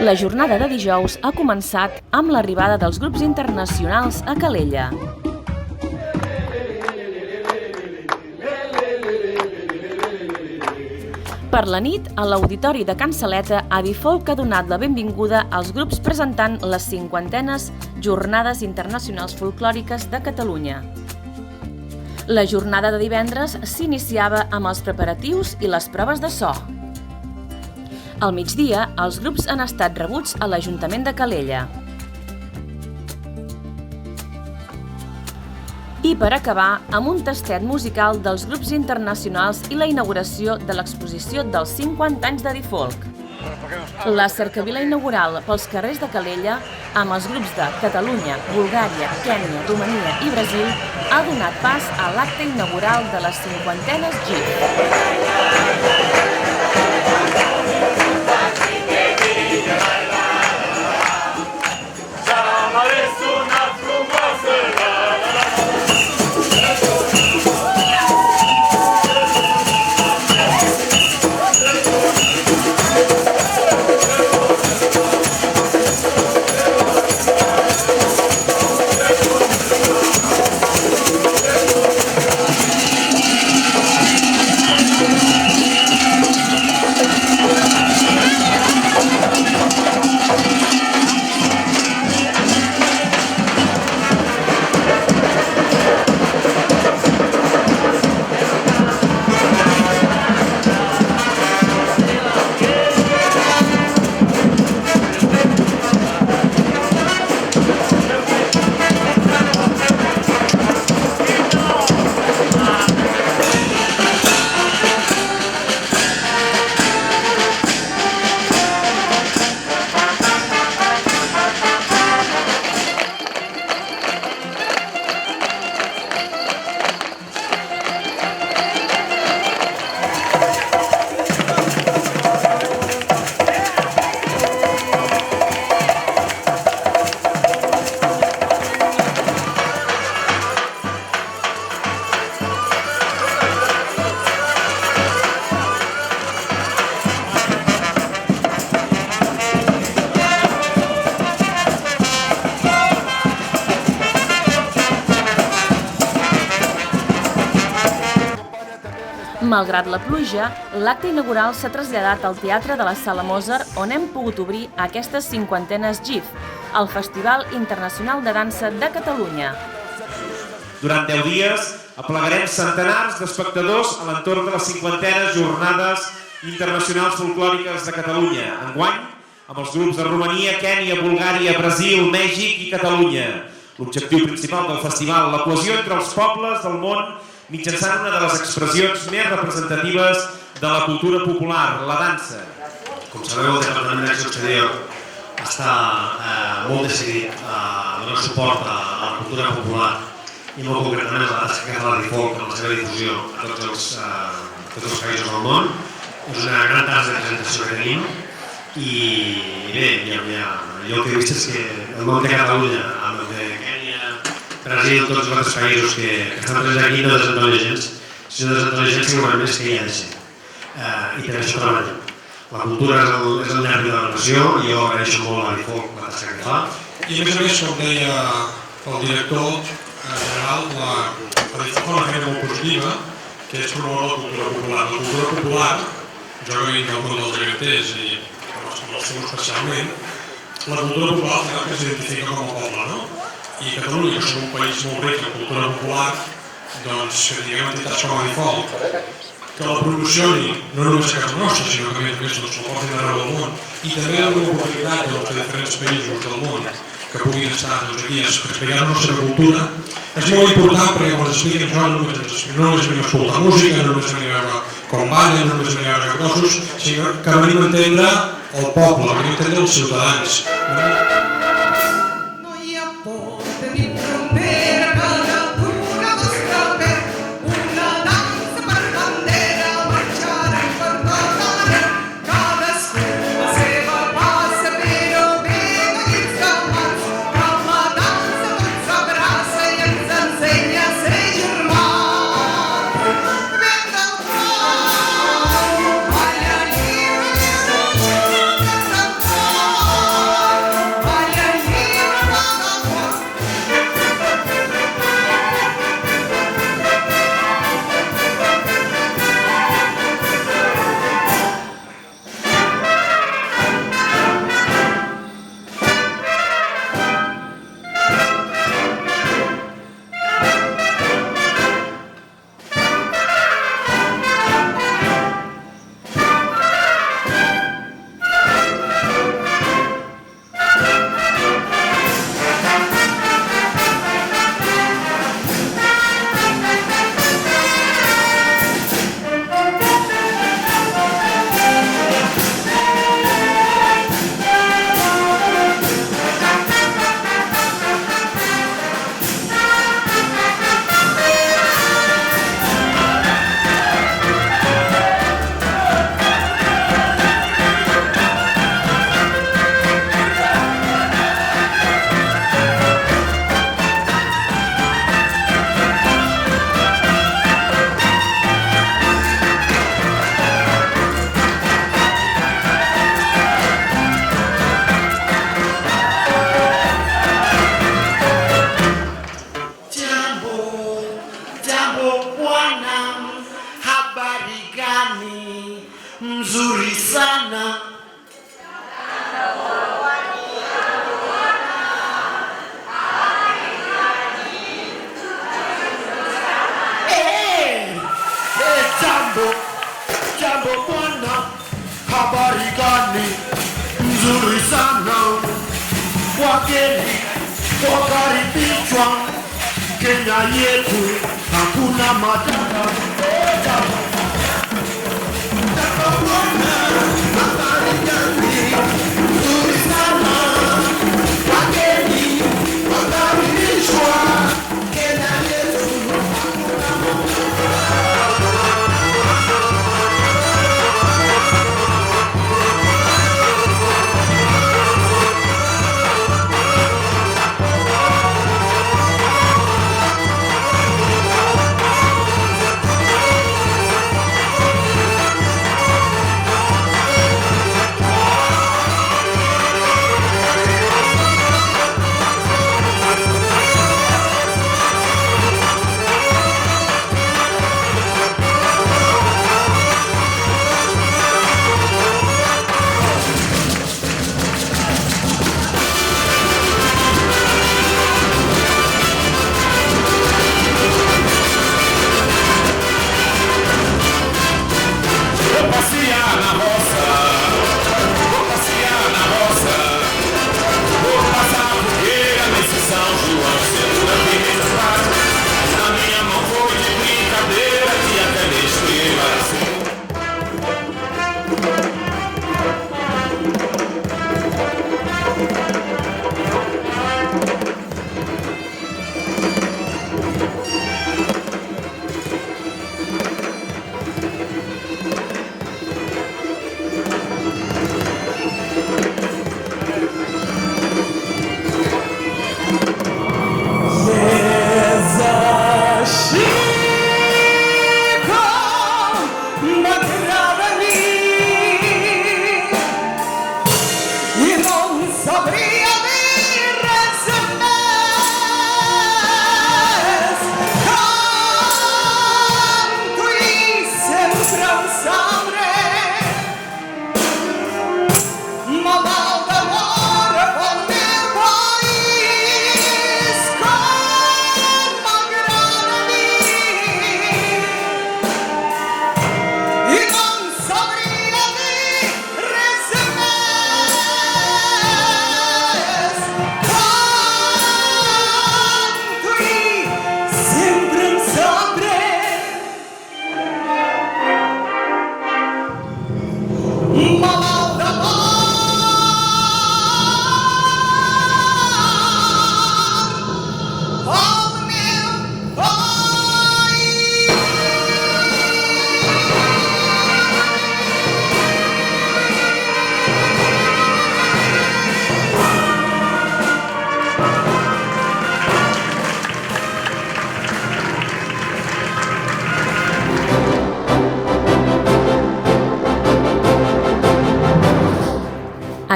La jornada de dijous ha començat amb l'arribada dels grups internacionals a Calella. Per la nit, a l'Auditori de Can Saleta, Adifolk ha donat la benvinguda als grups presentant les 50enes Jornades Internacionals Folclòriques de Catalunya. La jornada de divendres s'iniciava amb els preparatius i les proves de so. Al migdia, els grups han estat rebuts a l'Ajuntament de Calella. I per acabar, amb un tastet musical dels grups internacionals i la inauguració de l'exposició dels 50 anys d'Adifolk. La cercavila inaugural pels carrers de Calella, amb els grups de Catalunya, Bulgària, Kènia, Romania i Brasil, ha donat pas a l'acte inaugural de les 50enes GIF. Malgrat la pluja, l'acte inaugural s'ha traslladat al Teatre de la Sala Mozart, on hem pogut obrir aquestes 50enes GIF, el Festival Internacional de Dansa de Catalunya. Durant 10 dies aplegarem centenars d'espectadors a l'entorn de les 50enes Jornades Internacionals Folclòriques de Catalunya, enguany amb els grups de Romania, Kènia, Bulgària, Brasil, Mèxic i Catalunya. L'objectiu principal del festival, la cohesió entre els pobles del món mitjançant una de les expressions més representatives de la cultura popular, la dansa. Com sabeu, el Departament d'Acció Exterior està molt decidit a donar suport a la cultura popular i molt concretament a la tasca que fa l'Adifolk en la seva difusió a tots els països del món. És una gran tasca de presentació que tenim i bé, jo el que he vist és que el món de Catalunya, amb el de Kènia, Brasil, tots els altres països que estan presents aquí no desentona gens, sinó desentona gent segurament és que hi ha de ser. I per això treballem. La cultura és el nervi de la nació i jo agraeixo molt a l'Adifolk la tasca que fa. I a més, com deia el director general, l'Adifolk fa una feina molt positiva, que és promoure la cultura popular. La cultura popular, jo que vinc del món dels geganters i el seu especialment, la cultura popular al final que s'identifica com a poble, no? I Catalunya, que som un país molt ric en cultura popular, doncs que diguem entitats com Adifolk, que la promocioni no només a casa nostra, sinó que a més la portin arreu del món, i també amb l'oportunitat de diferents països del món que puguin estar aquí a explicar la nostra cultura, és molt important perquè quan ens expliquen això no només venim a escoltar música, no només venim a veure com ballen, no només venim a veure cossos, sinó que venim a entendre el poble, venim a entendre els ciutadans. Kenya yetu hakuna matata. Nzuri sana, wageni wakaribishwa. Kenya yetu hakuna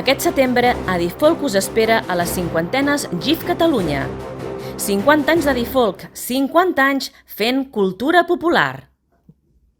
Aquest setembre, Adifolk us espera a les 50enes GIF Catalunya. 50 anys d'Adifolk, 50 anys fent cultura popular.